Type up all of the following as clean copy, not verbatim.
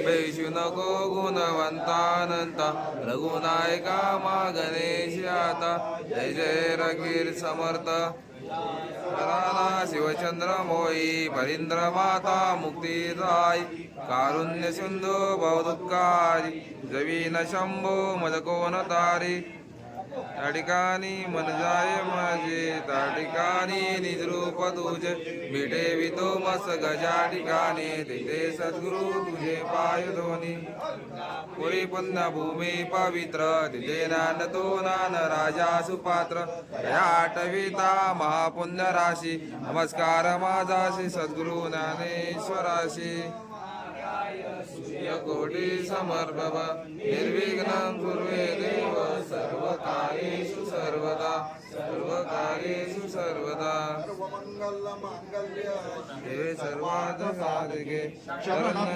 पेशू नको गुणवंतानंता रघुनायका मा गणेश आता जय जय रघुवीर समर्थ राणा शिवचंद्र मोई परींद्र माता मुक्तिदाई कारुण्य सिंधू बहुदुःखारी जवीन शंभो मजकोन तारी त्या ठिकाणी मन जाय माझे त्या ठिकाणी निजरूप तुझे भेटे वितो मस गजा ठिकाणी तिथे सद्गुरु तुझे पाय धोनी पुरी पुण्य भूमी पवित्र तिथे नांदतो नान राजा सुपात्र या आठविता महापुण्य राशी नमस्कार माझाशी सद्गुरु ज्ञानेश्वराशी कोटी समर्पव निर्विघ्नं कुर्वे देव सर्वकार्येषु सर्वदा सर्वकार्येषु सर्वदा देवे सर्वार्थ साधिके शरणं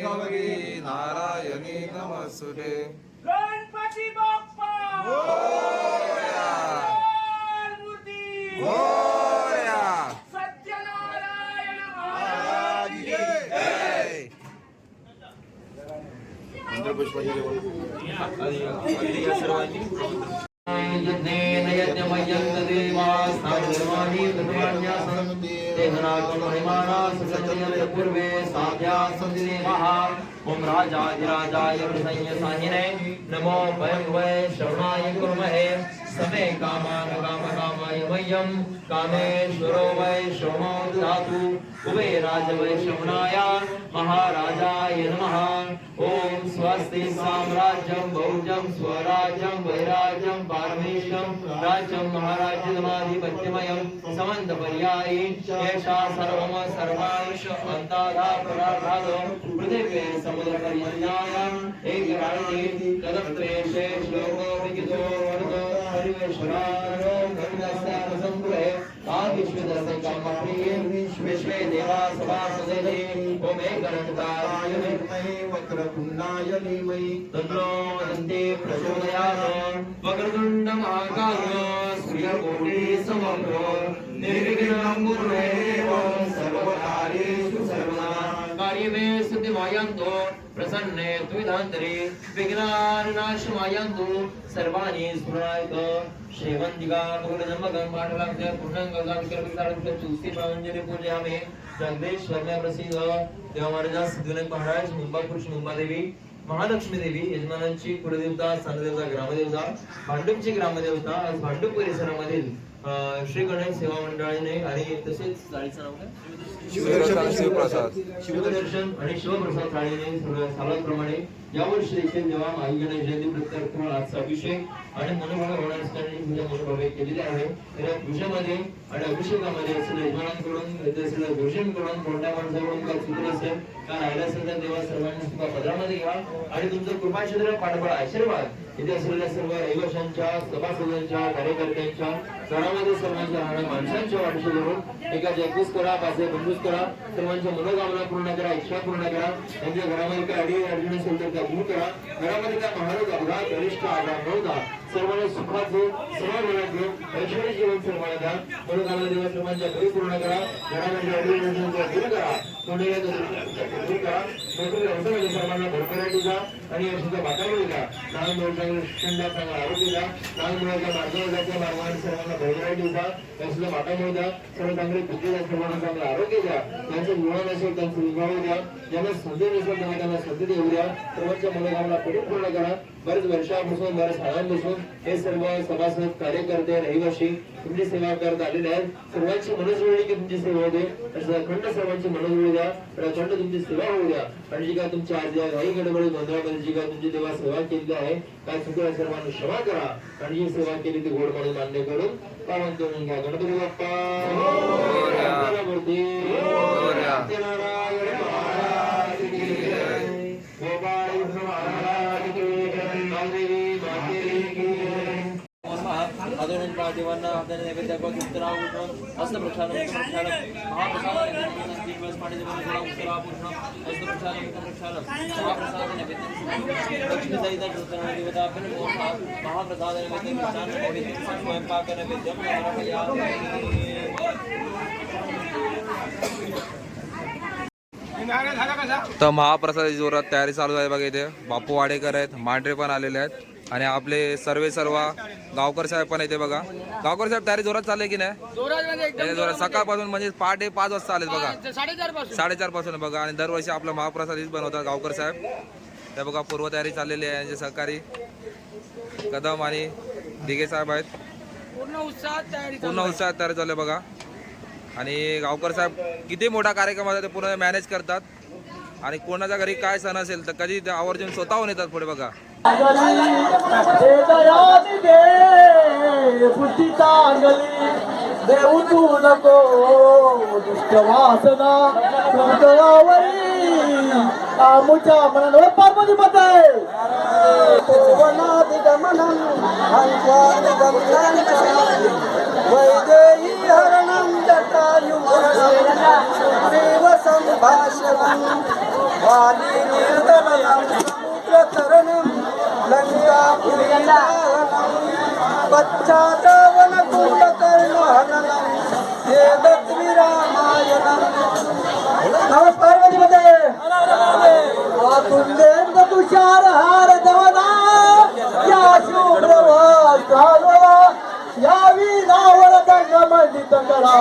गौरी नारायणी नमस्तुते गणपती बाप्पा मोरया मोरया सत्यनारायण महाराज की जय पूर्वे साध्या ओम राजाधिराजाय प्रसन्नसाहिने नमो वयं वै श्रवणाय कुर्महे समे कामान कामकामाय मह्यं कामेश्वरो वै श्रवणो ददातु कुबेराज वै श्रवणाय महाराजाय नमः ओम स्वस्ति साम्राज्यं भौजं स्वराज्यं वैराज्यं पारमेश्वरं राज्यं महाराज्यमाधिपत्यमयं समन्तपर्यायी एषा सर्वम सर्वांश अन्ताधा परार्धादो पृथिवी समुद्रपर्यन्तायाम् एकराणि तदप्रेषे श्लोको विकितो वर्गो हरिवेश्वरारो धर्मस्यासंपुरे आदिश्वदस्य कामप्रिये विश्वे देवा सभासदेहि ओम एकरन्ताय विद्महे वक्रतुण्डाय धीमहि तन्नो दन्ते प्रचोदयात् वक्रतुण्ड महाकाय सूर्यकोटि समप्रभो निर्विघ्नं कुरु देवं सर्वकार्येषु सर्वदा कार्यमे सिद्धिमायन्तु प्रसन्ने त्विधान्तरे विघ्नानाशमायन्तु सर्वाणि स्मरायत श्रीवन्दिका मुकुटजन्मकं पाठलाभ्य पूर्णांगलाभिकल्पितार्थं तुलसी प्रांजलि पूजयामि जगदीश्वर में प्रसिद्ध देव महाराज सिद्धिविनायक महाराज मुंबापुरुष मुंबादेवी महालक्ष्मी देवी यजमानांची कुलदेवता स्थानदेवता ग्रामदेवता भांडूपची ग्रामदेवता आज भांडूप परिसरामधील श्री गणेश सेवा मंडळाने आणि तसेच चाळीचं नाव काय शिवप्रसाद शिवदर्शन आणि शिवप्रसाद थाळीने सालाप्रमाणे यावर्षी देखील जेव्हा माई गणेश जयंती प्रत्यर्थ आजचा अभिषेक आणि मनोभावे होणार असणारी पूजा मनोभावे केलेली आहे त्या पूजेमध्ये आणि अभिषेकामध्ये असेल यजमानांकडून असेल गुरुजींकडून कोणत्या माणसाकडून काय चुकलं असेल काय राहिलं असेल तर देवा सर्वांनी सुद्धा पदरामध्ये घ्या आणि तुमचं कृपाक्षेत्र पाठबळ आशीर्वाद इथे असलेल्या सर्व रहिवाशांच्या सभासदांच्या कार्यकर्त्यांच्या घरामध्ये सर्वांच्या राहणाऱ्या माणसांच्या वाटशी धरून एका जगदीश करा पाचे बंधूस करा सर्वांच्या मनोकामना पूर्ण करा इच्छा पूर्ण करा त्यांच्या घरामध्ये काय अडी अडचणी असेल तर त्या दूर करा घरामध्ये काय महारोग अपघात अनिष्ट आजार नव्हता सर्वांना सुखाचे समाधानाचे ऐश्वर्य जीवन सर्वांना द्या मनोकामना देवा सर्वांच्या घरी पूर्ण करा घरामध्ये अडी अडचणींचा दूर करा सर्वांना भरभराटी द्या आणि यशाचा बाकावडी द्या. लहान मुलांना शिक्षण द्या, चांगला आरोग्य द्या. लहान मुलांच्या मार्गावर जायच्या मार्गाने सर्वांना भरभराटी द्या, यशाचा बाकावडी द्या. सर्व चांगली बुद्धी द्या, सर्वांना चांगलं आरोग्य द्या. त्यांचं विवाह नसेल त्यांचं विवाह द्या. ज्यांना संधी नसेल त्यांना संधी देऊ द्या. सर्वांच्या मनोकामना परिपूर्ण करा. बरेच वर्षापासून बऱ्याच काळापासून हे सर्व सभासद कार्यकर्ते रहिवासी तुमची सेवा करत आलेले आहेत. सर्वांची मनोजुळणी की तुमची सेवा होते. अखंड सर्वांची मनोजुळणी द्या, अखंड तुमची सेवा होऊ द्या. आणि जी काय तुमची आज या घाई गडबडी गोंधळामध्ये जी काय तुमची देवा सेवा केली आहे, काय चुकल्या सर्वांना क्षमा करा. आणि जी सेवा केली ती गोड म्हणून मान्य करून पावन करून घ्या. गणपती बाप्पा मूर्ती सत्यनारायण महाराज की जय. गोपाळ कृष्ण महाराज की जय. माऊली मातेरी की जय. अधून प्रादेवांना आपल्या नैवेद्यावर उत्तरा उठून हस्त प्रक्षालन महाप्रसाद दिवस पाणी उत्तरा पूर्ण हस्त प्रक्षालन महाप्रसाद नैवेद्य देवता महाप्रसाद नैवेद्य स्वयंपाक नैवेद्य. तर महाप्रसादाची जोरात तयारी चालू आहे बघा. इथे बापू वाडेकर आहेत, मांढरे पण आलेले आहेत आणि आपले सर्व गावकर साहेब पण येते बघा. गावकर साहेब तयारी जोरात चालले की नाही? जोरात सकाळपासून म्हणजे पहाटे 5 वाजता आलेत बघा. 4:30 पासून बघा. आणि दरवर्षी आपला महाप्रसाद हीच बनवतात गावकर साहेब. त्या बघा पूर्व तयारी चाललेली आहे. यांचे सहकारी कदम आणि दिघे साहेब आहेत. पूर्ण उत्साहात तयारी चालू आहे बघा. आणि गावकर साहेब किती मोठा कार्यक्रम आहे ते पूर्ण मॅनेज करतात. आणि कोणाच्या घरी काय सण असेल तर कधी आवर्जून स्वतःहून येतात पुढे बघा. देऊ तू नको दुष्ट वासना आमुच्या मनावर पार्वती मध्ये वैदेही हरणं जटायुदेव संभाषणं वाली निर्दमनं समुद्रतरणं लङ्कापुरीदाहनं पश्चातवनकुम्भकर्णहननं वेदद्विरामायणं. नमः पार्वतीपते. तुंदेंद तुषार हार दवना या शुभ्रवस्त्रालो या वीणावर दंडमंडित करा.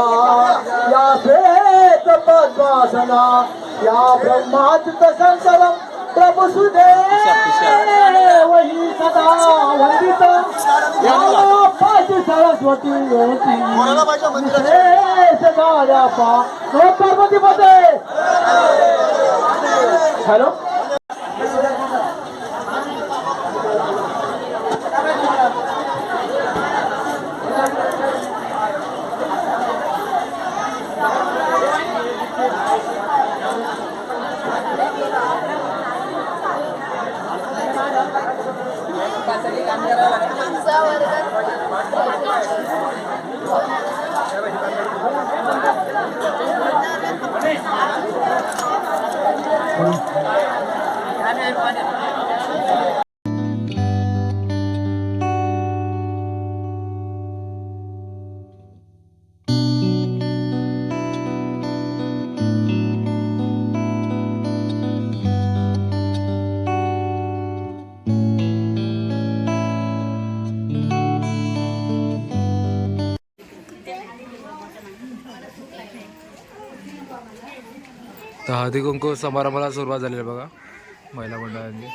या श्वेत पद्मासना या ब्रह्माच्युत शंकरं प्रभु सुदेव ही सदा वंदित या पाच सरस्वती होती सदा नो पार्वतीपते. हॅलो तर हळदी कुंकू समारंभाला सुरुवात झालेली आहे बघा महिला मंडळांनी.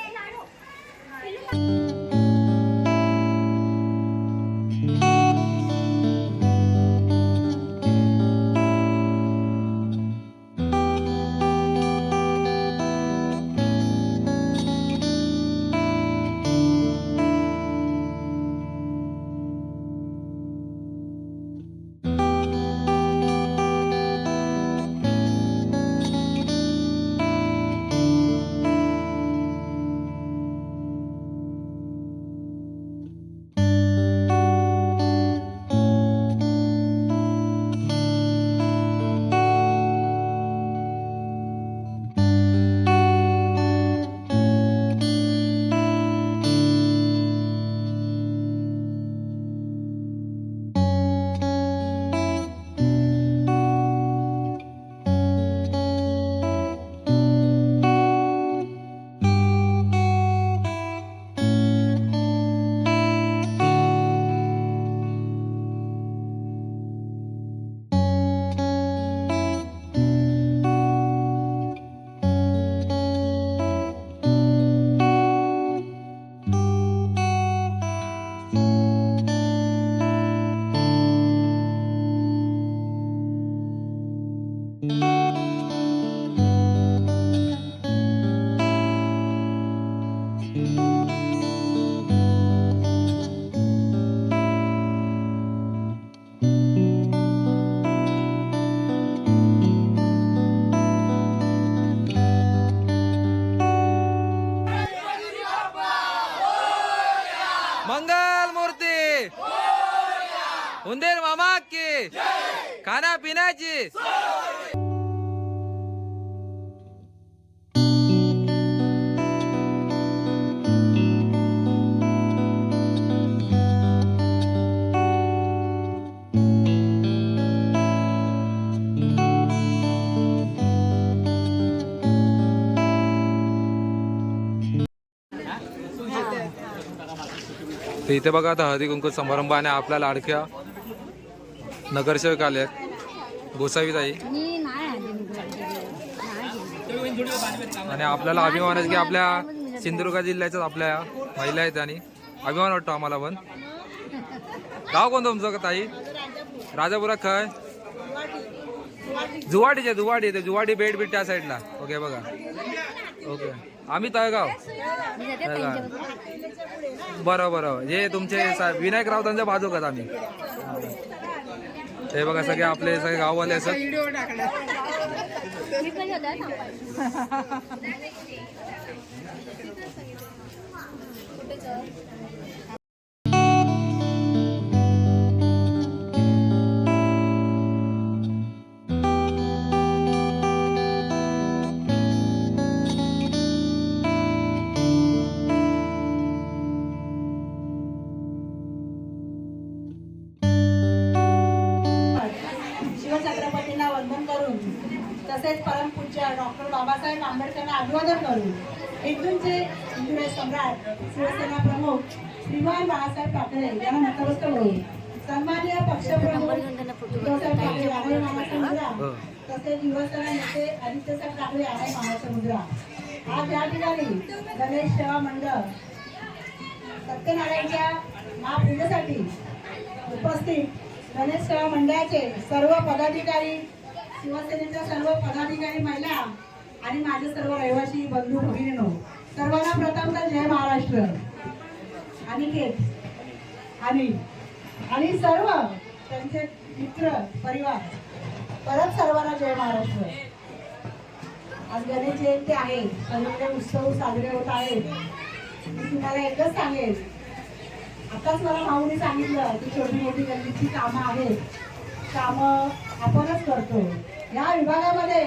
उंदेर मामा की खाना पिण्याची तर इथे बघा आता हळदी कुंकू समारंभ आणि आपल्या लाडक्या नगरसेवक आले आहेत गोसावीताई आणि आपल्याला अभिमान आहे की आपल्या सिंधुदुर्ग जिल्ह्याच्याच आपल्या महिला आहेत आणि अभिमान वाटतो आम्हाला पण. गाव कोणतं तुमचं का ताई? राजापुरा खय जुवाडीचे जुवाडी येते जुवाडी बेट बीट त्या साईडला. ओके बघा ओके आम्ही तळगाव बरं बरं जे तुमचे विनायक राऊतांच्या बाजूकात आम्ही. हे बघा सगळे आपले सगळे गाववाले असत. शिवछत्रपतींना वंदन करून तसेच परमपूज्य डॉक्टर बाबासाहेब आंबेडकरांना अभिवादन करून हिंदूंचे हिंदू सम्राट शिवसेना प्रमुख श्रीमान बाळासाहेब ठाकरे यांना नतमस्तक होईल. सन्माननीय पक्षप्रमुख उद्धवसाहेब ठाकरे आणाई मामाचा मुलगा तसेच युवसेना नेते आदित्यसाहेब ठाकरे आणाई मामाचा मुलगा आज या ठिकाणी गणेश सेवा मंडळ सत्यनारायणच्या महापूजेसाठी उपस्थित गणेश सेवा मंडळाचे सर्व पदाधिकारी शिवसेनेच्या सर्व पदाधिकारी महिला आणि माझे सर्व रहिवासी बंधू भगिनींनो सर्वांना प्रथम तर जय महाराष्ट्र. अनिकेत आणि सर्व त्यांचे मित्र परिवार परत सर्वांना जय महाराष्ट्र. आज गणेश जयंती आहे सगळीकडे उत्सव साजरे होत आहेत. मी तुम्हाला एकच सांगेन आताच मला भाऊनी सांगितलं की छोटी मोठी गल्लीची कामं आहेत कामं आपणच करतो. या विभागामध्ये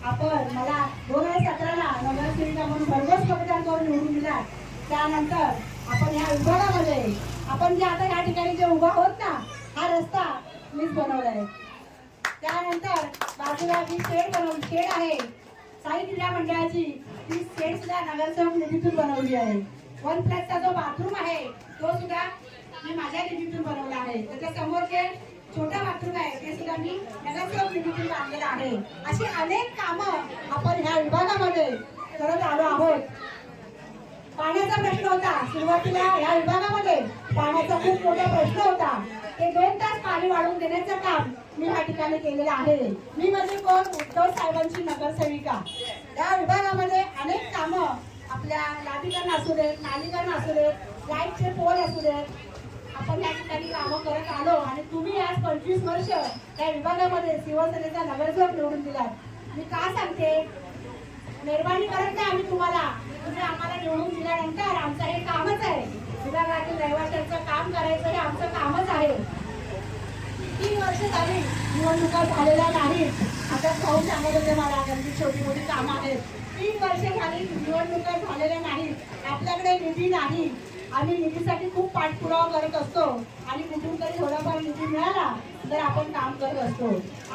आपण मला 2017ला नगरसेविका म्हणून भरघोस मतदान करून निवडून दिला. त्यानंतर आपण या विभागामध्ये आपण जे आता या ठिकाणी जे उभा आहोत ना हा रस्ता मीच बनवलाय. त्यानंतर बाजूला जी शेड आहे साई क्रीडा मंडळाची ती शेड सुद्धा नगरसेवक निधीतून बनवली आहे. 1+ जो बाथरूम आहे तो सुद्धा मी माझ्या निधीतून बनवला आहे. त्याच्या समोर जे छोटा बाथरूम आहे ते सुद्धा मी नगरसेवक निधीतून बांधलेलं आहे. अशी अनेक कामं आपण ह्या विभागामध्ये करत आलो आहोत. पाण्याचा प्रश्न होता सुरुवातीला या विभागामध्ये पाण्याचा खूप मोठा प्रश्न होता. ते 2 तास पाणी वाढवून देण्याचं काम मी या ठिकाणी केलेलं आहे. मी म्हणजे कोण उद्धव साहेबांची नगरसेविका. या विभागामध्ये अनेक कामं आपल्या लादीकरण असू देत नालीकरण असू देत लाईटचे पोल असू देत आपण या ठिकाणी कामं करत आलो आणि तुम्ही आज 25 वर्ष या विभागामध्ये शिवसेनेचा नगरसेवक निवडून दिलात. मी का सांगते मेहरबानी करत नाही आम्ही तुम्हाला तुम्ही आम्हाला निवडून दिल्यानंतर आमचं हे कामच आहे. विभागातील रहिवाशांचं काम करायचं हे आमचं कामच आहे. 3 वर्ष झाली निवडणुका झालेल्या नाहीत. आता भाऊ सांगत होते मला गंभीर छोटी मोठी कामं आहेत. 3 वर्ष झाली निवडणुका झालेल्या नाहीत. आपल्याकडे निधी नाही. आम्ही निधीसाठी खूप पाठपुरावा करत असतो आणि कुठून तरी थोडाफार निधी मिळाला तर आपण काम करत असतो.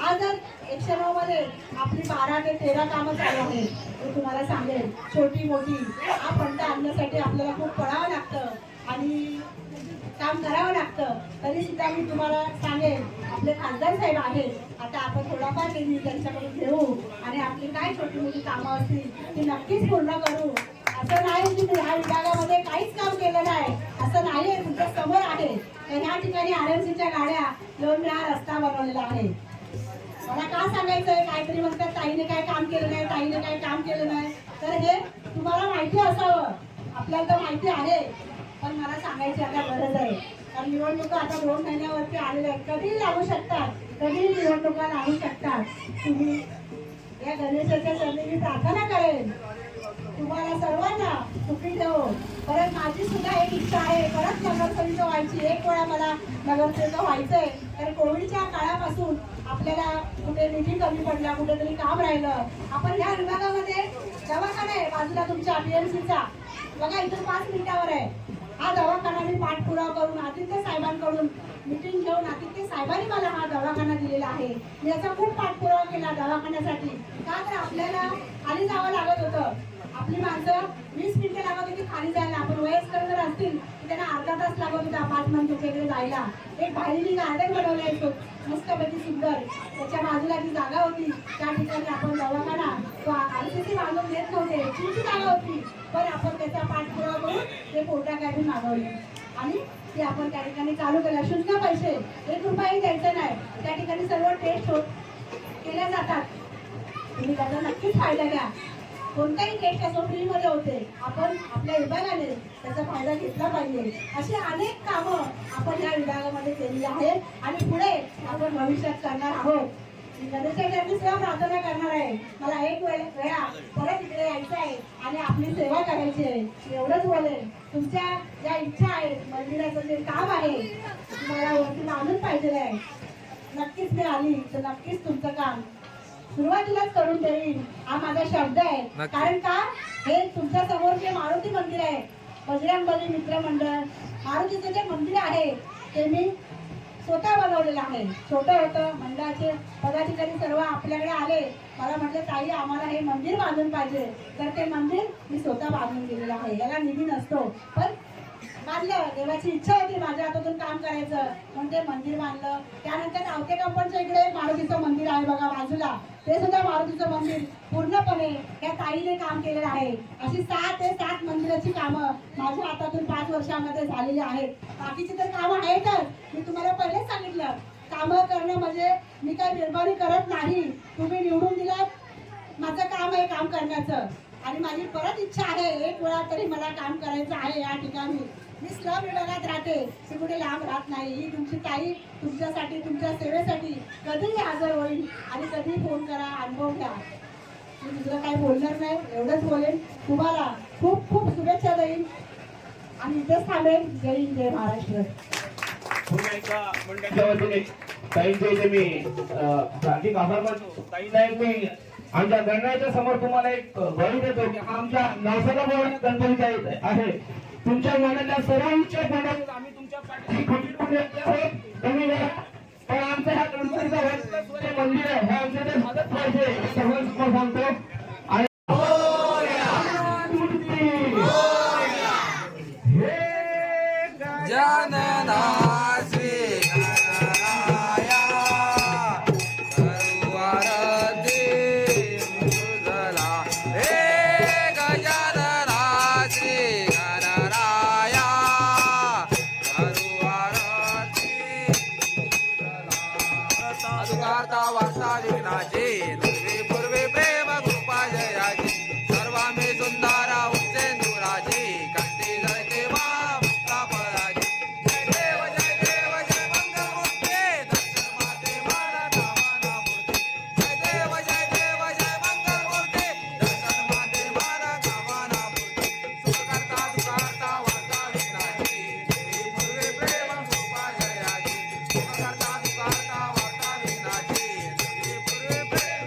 आजच 109 मध्ये आपली 12 ते 13 कामं चालू आहेत. ते तुम्हाला सांगेल छोटी मोठी हा फंड आणण्यासाठी आपल्याला खूप पडावं लागतं आणि काम करावं लागतं. तरी सुद्धा मी तुम्हाला सांगेन आपले खासदार साहेब आहेत. आता आपण थोडाफार निधी त्यांच्याकडून घेऊ आणि आपली काय छोटी मोठी कामं असतील ती नक्कीच पूर्ण करू. असं नाही की ह्या विभागामध्ये काहीच काम केलं नाही असं नाही. तुमच्या समोर आहे तर ह्या ठिकाणी RMCच्या गाड्या लावून मी हा रस्ता बनवलेला आहे. मला का सांगायचंय काहीतरी म्हणतात ताईने काय काम केलं नाही ताईने काय काम केलं नाही. तर हे तुम्हाला माहिती असावं. आपल्याला तर माहिती आहे पण मला सांगायची आता गरज आहे. कारण निवडणुका आता 2 महिन्यावरती आलेल्या आहेत. कधीही लागू शकतात कधीही निवडणुका लागू शकतात. तुम्ही या गणेशाच्या चरणी मी प्रार्थना करेन तुम्हाला सर्वांना सुखी ठेवो परत माझी सुद्धा एक इच्छा आहे, परत नगरसेविका व्हायची. एक वेळा मला नगरसेविका व्हायचंय. तर कोविडच्या काळापासून आपल्याला कुठे निधी कमी पडला, कुठेतरी काम राहिलं. आपण या विभागामध्ये दवाखाना आहे बाजूला तुमच्या PMCचा, बघा इथून 5 मिनिटावर आहे. हा दवाखाना मी पाठपुरावा करून आदित्य साहेबांकडून मीटिंग घेऊन आदित्य साहेबांनी मला हा दवाखाना दिलेला आहे. मी याचा खूप पाठपुरावा केला दवाखान्यासाठी. का तर आपल्याला खाली जावं लागत होतं. आपली माणसं 20 मिनिटं लागत होती खाली जायला. आपण वयस्कर जर असतील तर त्यांना अर्धा तास लागत होता अपार्टमेंट वगैरे जायला. एक बाहेरली गार्डन बनवलं आहे मस्तपैकी सुंदर. त्याच्या बाजूला जी जागा होती त्या ठिकाणी आपण दवाखाना RCC बांधून देत नव्हते, चिंची जागा होती. पण आपण त्याचा पाठपुरावा करून ते पोटा कॅबिन मागवली आणि ते आपण त्या ठिकाणी चालू केलं. शून्य पैसे, 1 रुपयाही द्यायचं नाही. त्या ठिकाणी सर्व टेस्ट केल्या जातात. तुम्ही त्याचा नक्कीच फायदा घ्या. कोणताही टेस्ट असो फ्रीमध्ये होते. आपण आपल्या विभागाने त्याचा फायदा घेतला पाहिजे. अशी अनेक कामं आपण या विभागामध्ये केलेली आहेत आणि पुढे आपण भविष्यात करणार आहोत. गणेशाची सेवा प्रार्थना करणार आहे. मला एक वेळा परत इकडे यायचं आहे आणि आपली सेवा करायची आहे. एवढंच बोलेल. तुमच्या ज्या इच्छा आहेत, मंदिराचं जे काम आहे तुम्हाला वरती मानून पाहिजे आहे, नक्कीच मी आली तर नक्कीच तुमचं काम सुरुवातीलाच करून देईन हा माझा शब्द आहे. कारण का हे तुमच्या समोर जे मारुती मंदिर आहे, बजरंगबली मित्र मंडळ मारुतीचं जे मंदिर आहे ते मी स्वतः बनवलेलं आहे. छोटं होतं. मंडळाचे पदाधिकारी सर्व आपल्याकडे आले. मला म्हटलं ताई आम्हाला हे मंदिर बांधून पाहिजे. तर ते मंदिर मी स्वतः बांधून दिलेलं आहे. याला निधी नसतो पण बांधलं. देवाची इच्छा होती माझ्या हातातून काम करायचं म्हणून ते मंदिर बांधलं. त्यानंतर आवते कंपनीच्या इकडे एक मारुतीचं मंदिर आहे बघा बाजूला. ते सुद्धा मारुतीचं मंदिर पूर्णपणे या ताईने काम केलेलं आहे. अशी 6 ते 7 मंदिराची कामं माझ्या हातातून 5 वर्षामध्ये झालेली आहेत. बाकीची तर कामं आहेतच. मी तुम्हाला पहिलेच सांगितलं कामं करणं म्हणजे मी काही निर्माणी करत नाही. तुम्ही निवडून दिलं, माझं काम आहे काम करण्याचं. आणि माझी परत इच्छा आहे, एक वेळा तरी मला काम करायचं आहे या ठिकाणी. मी स्लम विभागात राहते, मी कुठे लांब राहत नाही. ही तुमची ताई तुमच्यासाठी, तुमच्या सेवेसाठी कधीही हजर होईल आणि कधीही फोन करा, अनुभव घ्या. मी दुसरं काही बोलणार नाही, एवढंच बोलेन. तुम्हाला खूप खूप शुभेच्छा देईन आणि इथेच थांबेन. जय हिंद, जय महाराष्ट्र. मंडळाच्या वतीने ताईंचे इथे मी हार्दिक आभार मानतो. ताई साहेब मी आमच्या गणरायाच्या समोर तुम्हाला एक बळी देतो की आमच्या नवसाला गणपती आहे. तुमच्या मनातल्या सर्व इच्छा पूर्ण आम्ही तुमच्या पाठीशी खंबीरपणे आहोत. तुम्ही पण आमचं ह्या गणपतीचं मंदिर आहे, हे आमच्या ते मदत पाहिजे सर्वांसमोर सांगतो. आणि वार्ता विघ्नाचे पूर्वे पूर्वे प्रेम कृपा जयाची सर्वा मे सुंदरा उच्चेंदुराची कंठी जळते मा मुक्ता फळाची. जय देव जय मंगलमूर्ते दर्शन माते माना कामना मूर्ते. जय देव जय मंगलमूर्ते दर्शन माते माना कामना मूर्ते. सुखकर्ता दुःखहर्ता वार्ता विघ्नाची पूर्वे प्रेम कृपा जयाची सुखकर्ता दुःखहर्ता वार्ता विघ्नाची पूर्वे प्रेम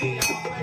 Thank you.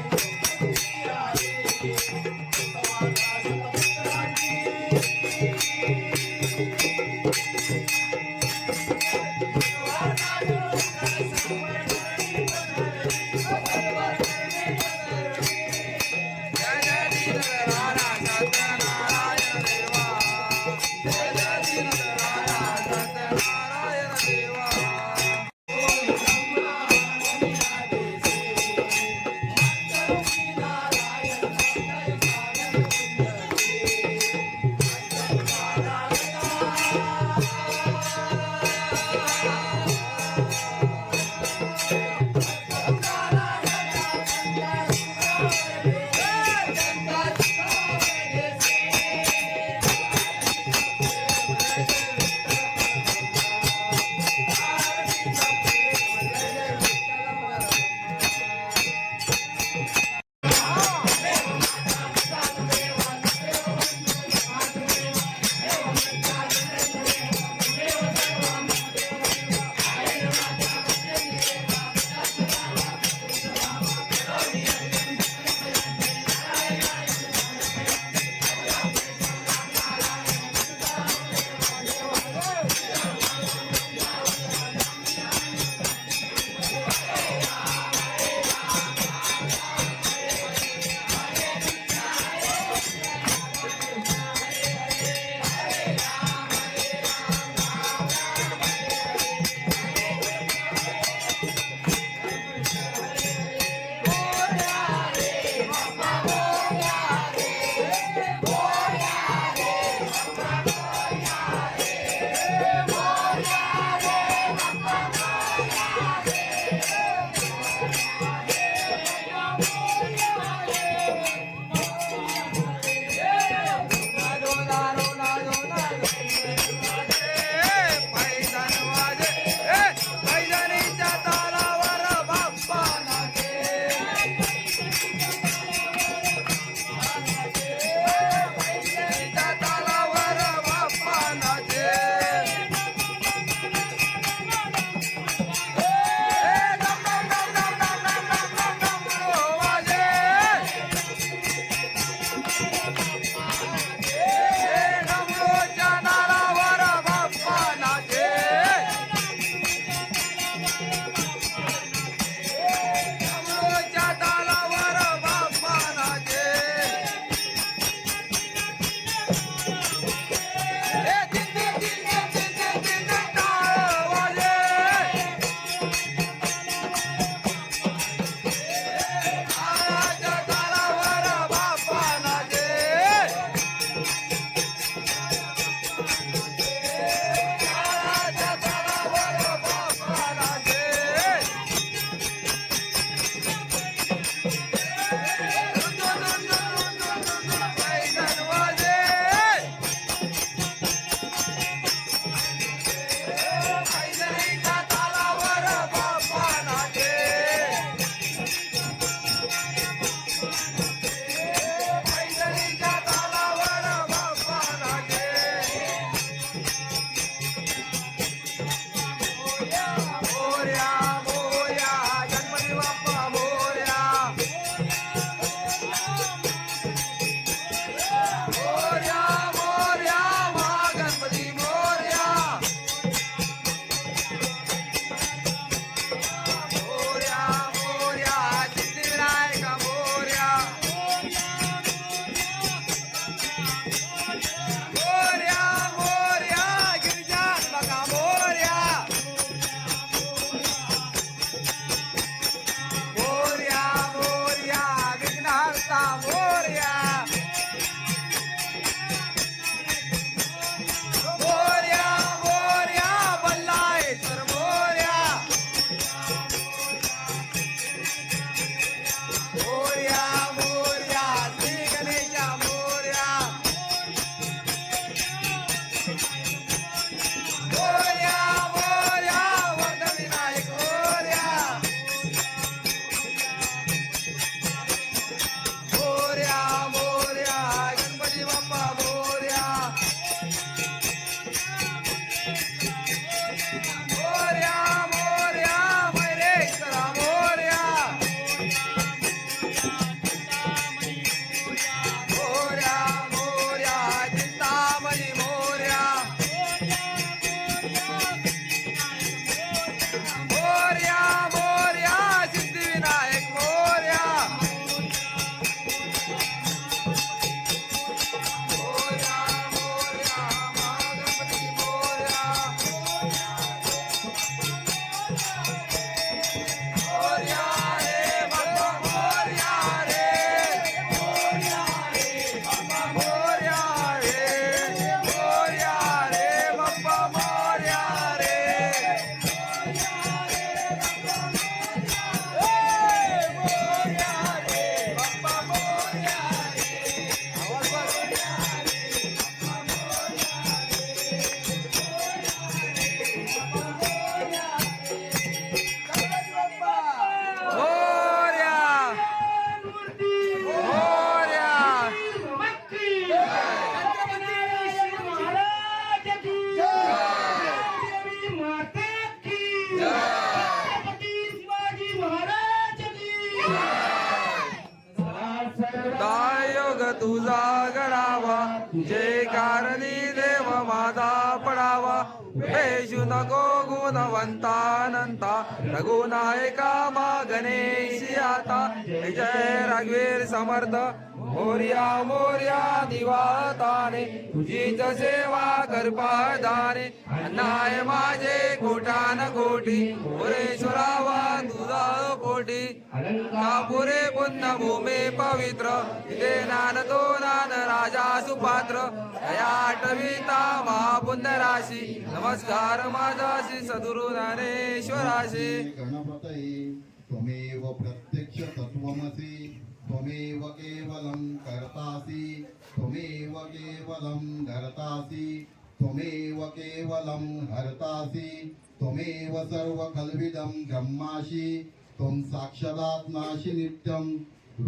तुझा घडावा, जे कारणी देव माझा पडावा. भेषू नको गुणवंतानंता, रघुनायका मा गणेशी आता. जय राघवेर समर्थ मोर्या मोर्या दिवाताने, तुझीच सेवा करपादाने. अन्नाय माझे कोटान कोटी, पुरेश्वरावा तुझा पोटी. कापुरे पुण्य भूमी पवित्र, इथे नांदतो नाद राजा सुपात्र. दया आठविता महापुण्य राशी, नमस्कार माझाशी सद्गुरु ज्ञानेश्वराशी. गणपतये त्वमेव प्रत्यक्ष तत्त्वमसि, त्वमेव केवलं कर्तासि, त्वमेव केवलं धर्तासि, त्वमेव केवलं हर्तासि, त्वमेव सर्वकल्विदं ब्रह्मासि. त्वं साक्षादात्मासि नित्यं,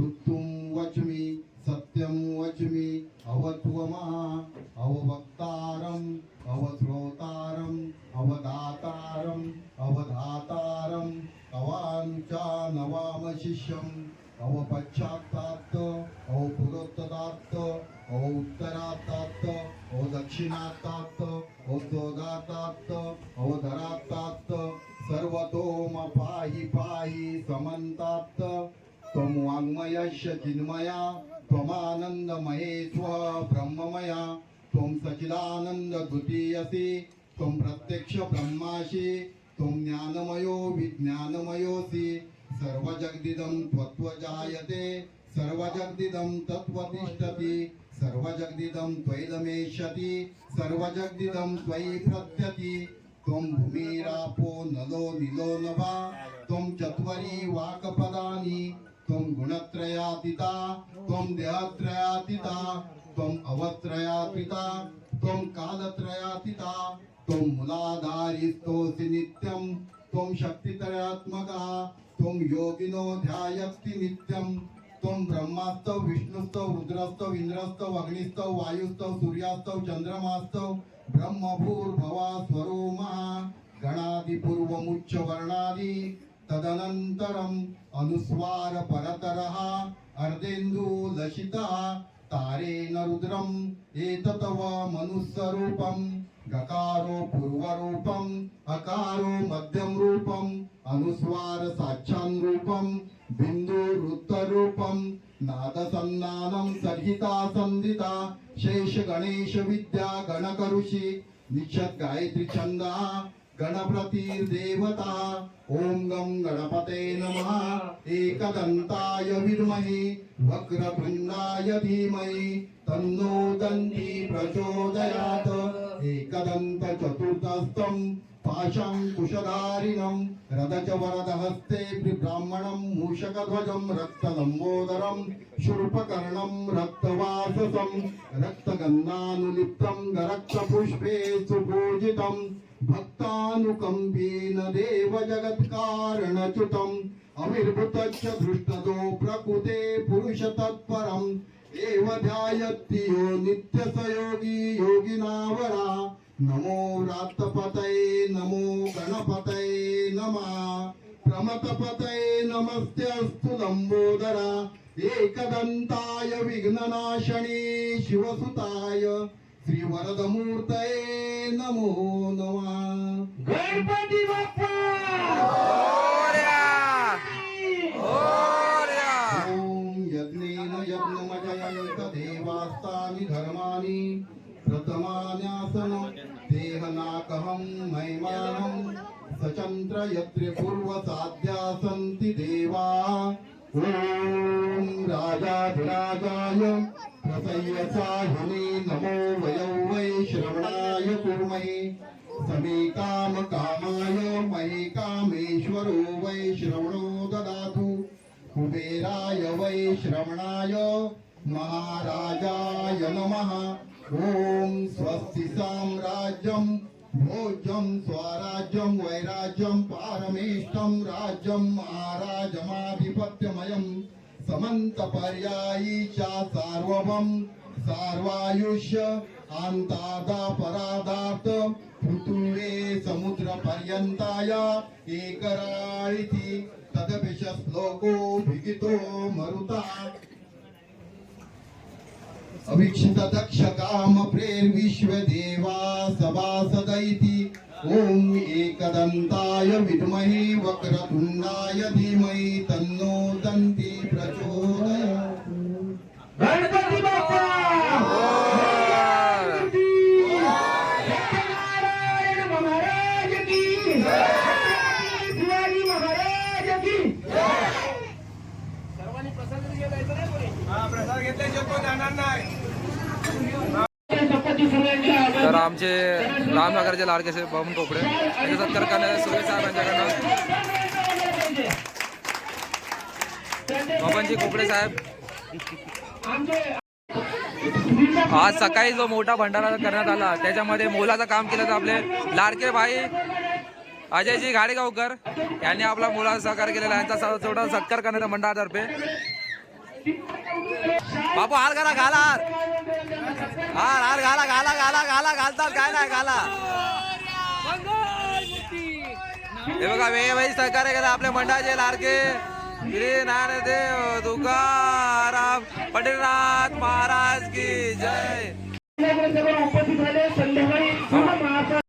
ऋतुं वच्मि सत्यं वच्मि. अवत्वमः अववक्तारम् अवश्रोतारम् अवदातारम् अवधातारम्. अवानुचा नवामशिष्यम् अवपश्चात्तात् अवपुरोत्तरात् अवोत्तरात्तात् अवदक्षिणात्तात् अवोद्योगात्तात् अवधरात्तात्. सर्वतोम पाहि पाहि समन्तात्. त्वं वाङ्मयस्य चिन्मया, त्वमानन्दमयेश्व ब्रह्ममया. त्वं सच्चिदानन्द द्वितीयसि, त्वं प्रत्यक्ष ब्रह्मासि. त्वं ज्ञानमयो विज्ञानमयोऽसि. सर्वजगदिदं त्वत्वजायते, सर्वजगदिदं तत्त्वतिष्ठति. सर्वजगदिदं त्वयिदमेष्यति, सर्वजगदिदं त्वयि प्रत्यति. त्वं भूमिरापो नलो निलो नभः, त्वं चत्वरि वाक्पदानि. त्वं गुणत्रयातीता, त्वं देहत्रयातीता, त्वं अवत्रयातीता, त्वं कालत्रयातीता. त्वं मूलाधारिस्तोऽसि नित्यं, त्वं शक्तित्रयात्मकः. त्वं योगिनो ध्यायन्ति नित्यं. त्वं ब्रह्मास्तौ विष्णुस्तौ रुद्रस्तौ इंद्रस्तौ अग्निस्तौ वायुस्तौ सूर्यास्तौ चंद्रमास्तौ. ब्रह्मभूर्भवा स्वरोमः गणादिपूर्वमुच्च वर्णादि. तदनन्तरम् अनुस्वार परतरः अर्धेन्दु लसितः. तारेण रुद्रम् एततव मनुस्वरूपम्. गकारो पूर्वरूपम्, अकारो मध्यम रूपम्, अनुस्वार साक्षान् रूपम्, बिन्दुरुत्तरूपम्. नादसन्नानं सर्हिता संधिता. शेष गणेश विद्या गणकऋषि. निषद गायत्री छंदः गणपतिर्देवता. ओम गं गणपते नमः. एकदन्ताय विद्महे वक्रतुण्डाय धीमहि तन्नो दन्ती प्रचोदयात्. एकदन्त चतुर्थस्थं पाशाङ्कुशधारिणं रदचवरदहस्ते ब्राह्मणं मूषकध्वजं रक्तलम्बोदरं शूर्पकर्णं रक्तवाससं रक्तगन्धानुलिप्तं गरक्तपुष्पे सुपूजितं. भक्तानुकम्पेन देव जगत्कारणच्युतम् अविर्भूतश्च धृष्टदो प्रकृते पुरुष तत्परम्. एव ध्यायति यो नित्यसयोगी योगिनावरा. नमो रातपतये नमो गणपतये नमः. प्रमथपतये नमस्तेऽस्तु लंबोदरा. एकदन्ताय विघ्ननाशने शिवसुताय श्रीवरदमूर्तये नमो नमः. गणपती बाप्पा ओम यज्ञेन यज्ञमजयन्त देवास्तानि धर्माणि. प्रथमान्यासन देहनाकहं महिमानं सचन्द्र यत्र पूर्वसाध्या सन्ति देवा. ओम राजाधिराजाय प्रसय्यसाहिने नमो वयौ वै श्रवणाय कुर्महे. समे काम कामाय महे कामेश्वरो वै श्रवणो ददातु. कुबेराय वै श्रवणाय महाराजाय नमः. ओम स्वस्ति साम्राज्यं भोज्यं स्वराज्यं वैराज्यं पारमेष्टं राज्यं महाराजमाधिपत्यमयं समन्तपर्यायी च सार्वभौम सार्वायुष्य आन्तादापराधार्थ पृथुवे समुद्र पर्यन्ताय एकराळिति. तदपिश श्लोको विगितो मरुता. अवीक्षित दक्ष काम प्रेर विश्व देवा सभासदैति ओम एकदंताय विद्महे वक्रतुंडाय धीमहि तन्नो दन्ति प्रचोदयात्. गणपती बाप्पा सत्यनारायण महाराज की शिवाजी महाराज की. गणपती सर्वांच्या तर आमचे रामनगरचे लाडकेसे बबन कोकडे यांचा सत्कार करण्यात सुरेश साहेब यांच्याकडनं बबनजी कोकडे साहेब. आज सकाळी जो मोठा भंडारा करण्यात आला त्याच्यामध्ये मोलाचं काम केलं तर आपले लाडके भाई अजयजी गाडेगावकर यांनी आपला मोलाचा सहकार्य केलेला आहे. यांचा छोटा सत्कार करण्याचा मंडळातर्फे. बापू हार घाला घाला हार हार घाला घाला घाला घाला घालतात काय नाही घाला. हे बघा वेळोवेळी सहकार्य केलं आपल्या मंडळाचे लाडके श्री ज्ञानदेव तुकाराम पंढरीनाथ महाराज की जय. उपस्थित झाले. संध्याकाळी महाराष्ट्र